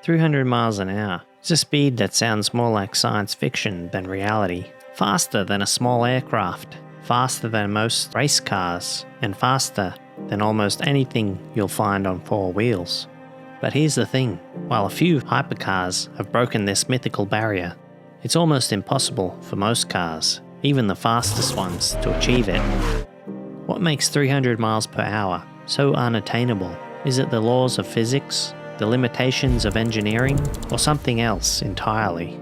300 miles an hour is a speed that sounds more like science fiction than reality. Faster than a small aircraft, faster than most race cars, and faster than almost anything you'll find on four wheels. But here's the thing, while a few hypercars have broken this mythical barrier, it's almost impossible for most cars, even the fastest ones, to achieve it. What makes 300 miles per hour so unattainable? Is it the laws of physics, the limitations of engineering, or something else entirely?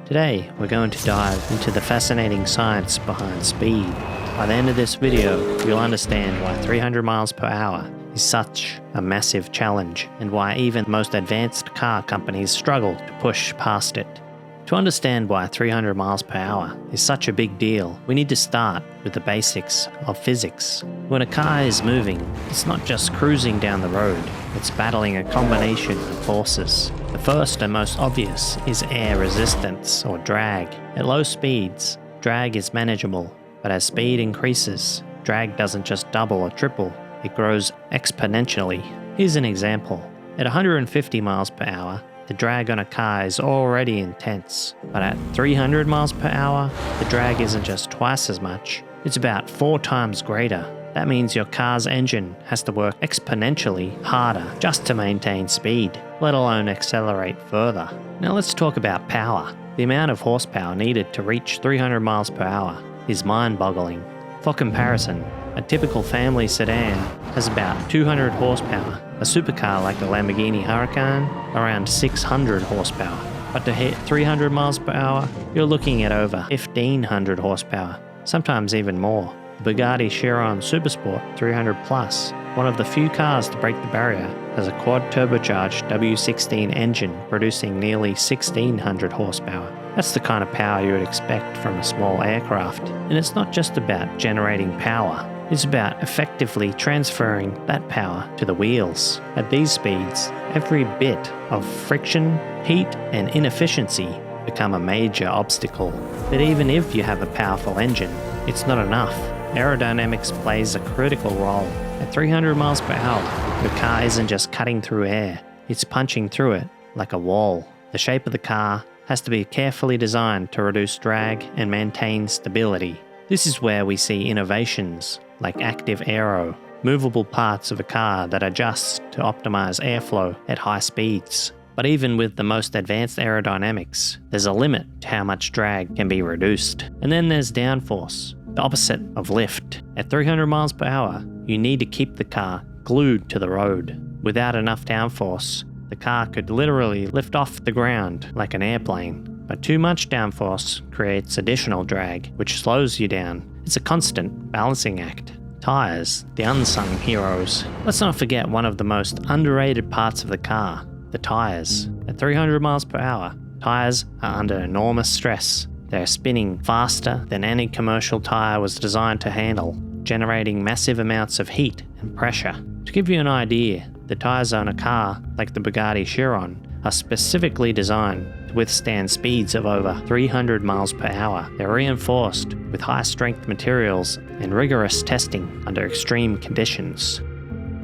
Today, we're going to dive into the fascinating science behind speed. By the end of this video, you'll understand why 300 miles per hour is such a massive challenge and why even the most advanced car companies struggle to push past it. To understand why 300 miles per hour is such a big deal, we need to start with the basics of physics. When a car is moving, it's not just cruising down the road, it's battling a combination of forces. The first and most obvious is air resistance, or drag. At low speeds, drag is manageable, but as speed increases, drag doesn't just double or triple, it grows exponentially. Here's an example. At 150 miles per hour, the drag on a car is already intense, but at 300 miles per hour, the drag isn't just twice as much, it's about 4 times greater. That means your car's engine has to work exponentially harder just to maintain speed, let alone accelerate further. Now let's talk about power. The amount of horsepower needed to reach 300 miles per hour is mind-boggling. For comparison, a typical family sedan has about 200 horsepower, a supercar like the Lamborghini Huracan around 600 horsepower. But to hit 300 miles per hour, you're looking at over 1500 horsepower, sometimes even more. The Bugatti Chiron Supersport 300 Plus, one of the few cars to break the barrier, has a quad-turbocharged W16 engine producing nearly 1600 horsepower. That's the kind of power you would expect from a small aircraft. And it's not just about generating power, it's about effectively transferring that power to the wheels. At these speeds, every bit of friction, heat, and inefficiency become a major obstacle. But even if you have a powerful engine, it's not enough. Aerodynamics plays a critical role. At 300 miles per hour, your car isn't just cutting through air, it's punching through it like a wall. The shape of the car has to be carefully designed to reduce drag and maintain stability. This is where we see innovations like active aero, movable parts of a car that adjust to optimize airflow at high speeds. But even with the most advanced aerodynamics, there's a limit to how much drag can be reduced. And then there's downforce, the opposite of lift. At 300 miles per hour, you need to keep the car glued to the road. Without enough downforce, the car could literally lift off the ground like an airplane. But too much downforce creates additional drag, which slows you down. It's a constant balancing act. Tires, the unsung heroes. Let's not forget one of the most underrated parts of the car, the tires. At 300 miles per hour, tires are under enormous stress. They're spinning faster than any commercial tire was designed to handle, generating massive amounts of heat and pressure. To give you an idea, the tires on a car like the Bugatti Chiron are specifically designed to withstand speeds of over 300 miles per hour. They're reinforced with high-strength materials and rigorous testing under extreme conditions.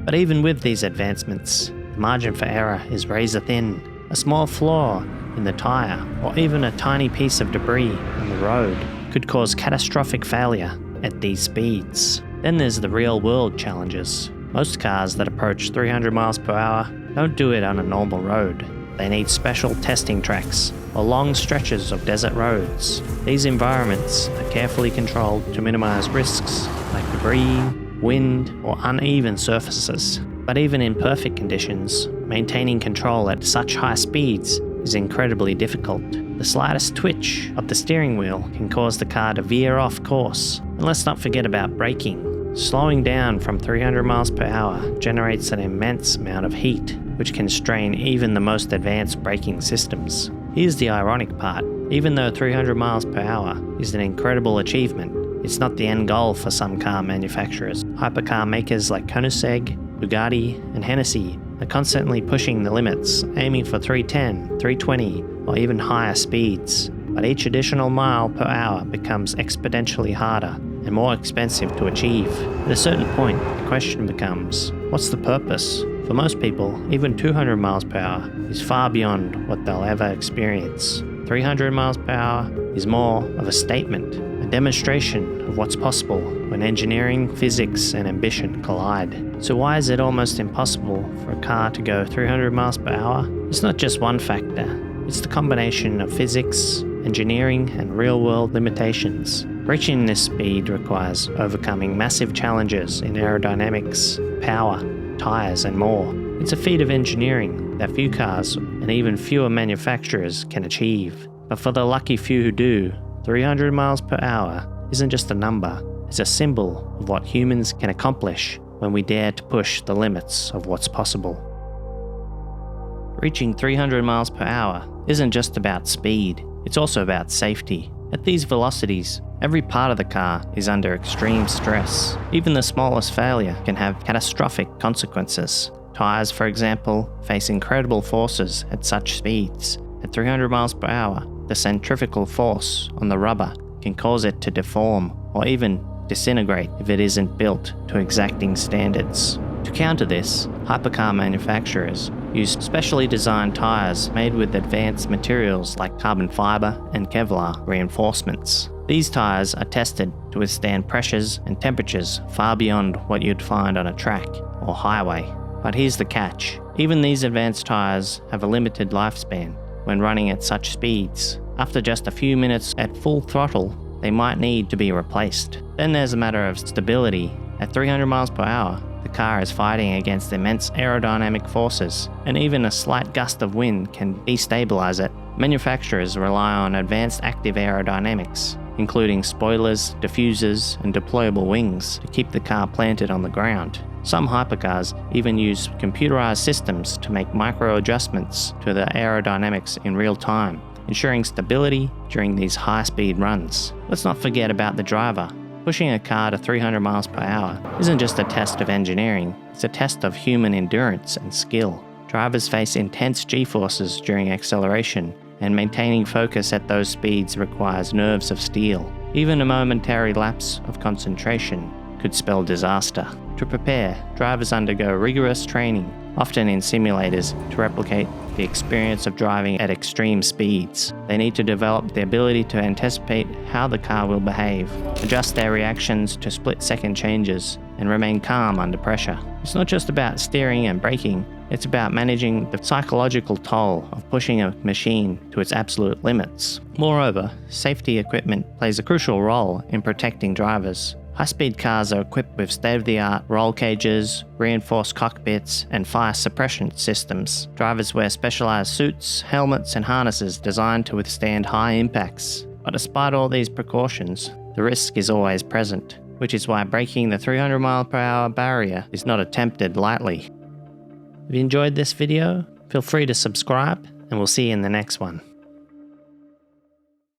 But even with these advancements, the margin for error is razor thin. A small flaw in the tire, or even a tiny piece of debris on the road, could cause catastrophic failure at these speeds. Then there's the real-world challenges. Most cars that approach 300 miles per hour don't do it on a normal road. They need special testing tracks or long stretches of desert roads. These environments are carefully controlled to minimize risks like debris, wind, or uneven surfaces. But even in perfect conditions, maintaining control at such high speeds is incredibly difficult. The slightest twitch of the steering wheel can cause the car to veer off course. And let's not forget about braking. Slowing down from 300 miles per hour generates an immense amount of heat, which can strain even the most advanced braking systems. Here's the ironic part. Even though 300 miles per hour is an incredible achievement, it's not the end goal for some car manufacturers. Hypercar makers like Koenigsegg, Bugatti, and Hennessy are constantly pushing the limits, aiming for 310, 320, or even higher speeds. But each additional mile per hour becomes exponentially harder and more expensive to achieve. At a certain point, the question becomes, what's the purpose? For most people, even 200 miles per hour is far beyond what they'll ever experience. 300 miles per hour is more of a statement, a demonstration of what's possible when engineering, physics, and ambition collide. So why is it almost impossible for a car to go 300 miles per hour? It's not just one factor. It's the combination of physics, engineering, and real-world limitations. Reaching this speed requires overcoming massive challenges in aerodynamics, power, tyres, and more. It's a feat of engineering that few cars and even fewer manufacturers can achieve. But for the lucky few who do, 300 miles per hour isn't just a number, it's a symbol of what humans can accomplish when we dare to push the limits of what's possible. Reaching 300 miles per hour isn't just about speed, it's also about safety. At these velocities, every part of the car is under extreme stress. Even the smallest failure can have catastrophic consequences. Tyres, for example, face incredible forces at such speeds. At 300 miles per hour, the centrifugal force on the rubber can cause it to deform or even disintegrate if it isn't built to exacting standards. To counter this, hypercar manufacturers use specially designed tyres made with advanced materials like carbon fibre and Kevlar reinforcements. These tyres are tested to withstand pressures and temperatures far beyond what you'd find on a track or highway. But here's the catch. Even these advanced tyres have a limited lifespan when running at such speeds. After just a few minutes at full throttle, they might need to be replaced. Then there's a matter of stability. At 300 miles per hour, the car is fighting against immense aerodynamic forces, and even a slight gust of wind can destabilize it. Manufacturers rely on advanced active aerodynamics, including spoilers, diffusers, and deployable wings to keep the car planted on the ground. Some hypercars even use computerized systems to make micro adjustments to the aerodynamics in real time, ensuring stability during these high-speed runs. Let's not forget about the driver. Pushing a car to 300 miles per hour isn't just a test of engineering, it's a test of human endurance and skill. Drivers face intense G-forces during acceleration, and maintaining focus at those speeds requires nerves of steel. Even a momentary lapse of concentration could spell disaster. To prepare, drivers undergo rigorous training, often in simulators, to replicate the experience of driving at extreme speeds. They need to develop the ability to anticipate how the car will behave, adjust their reactions to split-second changes, and remain calm under pressure. It's not just about steering and braking, it's about managing the psychological toll of pushing a machine to its absolute limits. Moreover, safety equipment plays a crucial role in protecting drivers. High-speed cars are equipped with state-of-the-art roll cages, reinforced cockpits, and fire suppression systems. Drivers wear specialized suits, helmets, and harnesses designed to withstand high impacts. But despite all these precautions, the risk is always present, which is why breaking the 300 mile/hour barrier is not attempted lightly. If you enjoyed this video, feel free to subscribe, and we'll see you in the next one.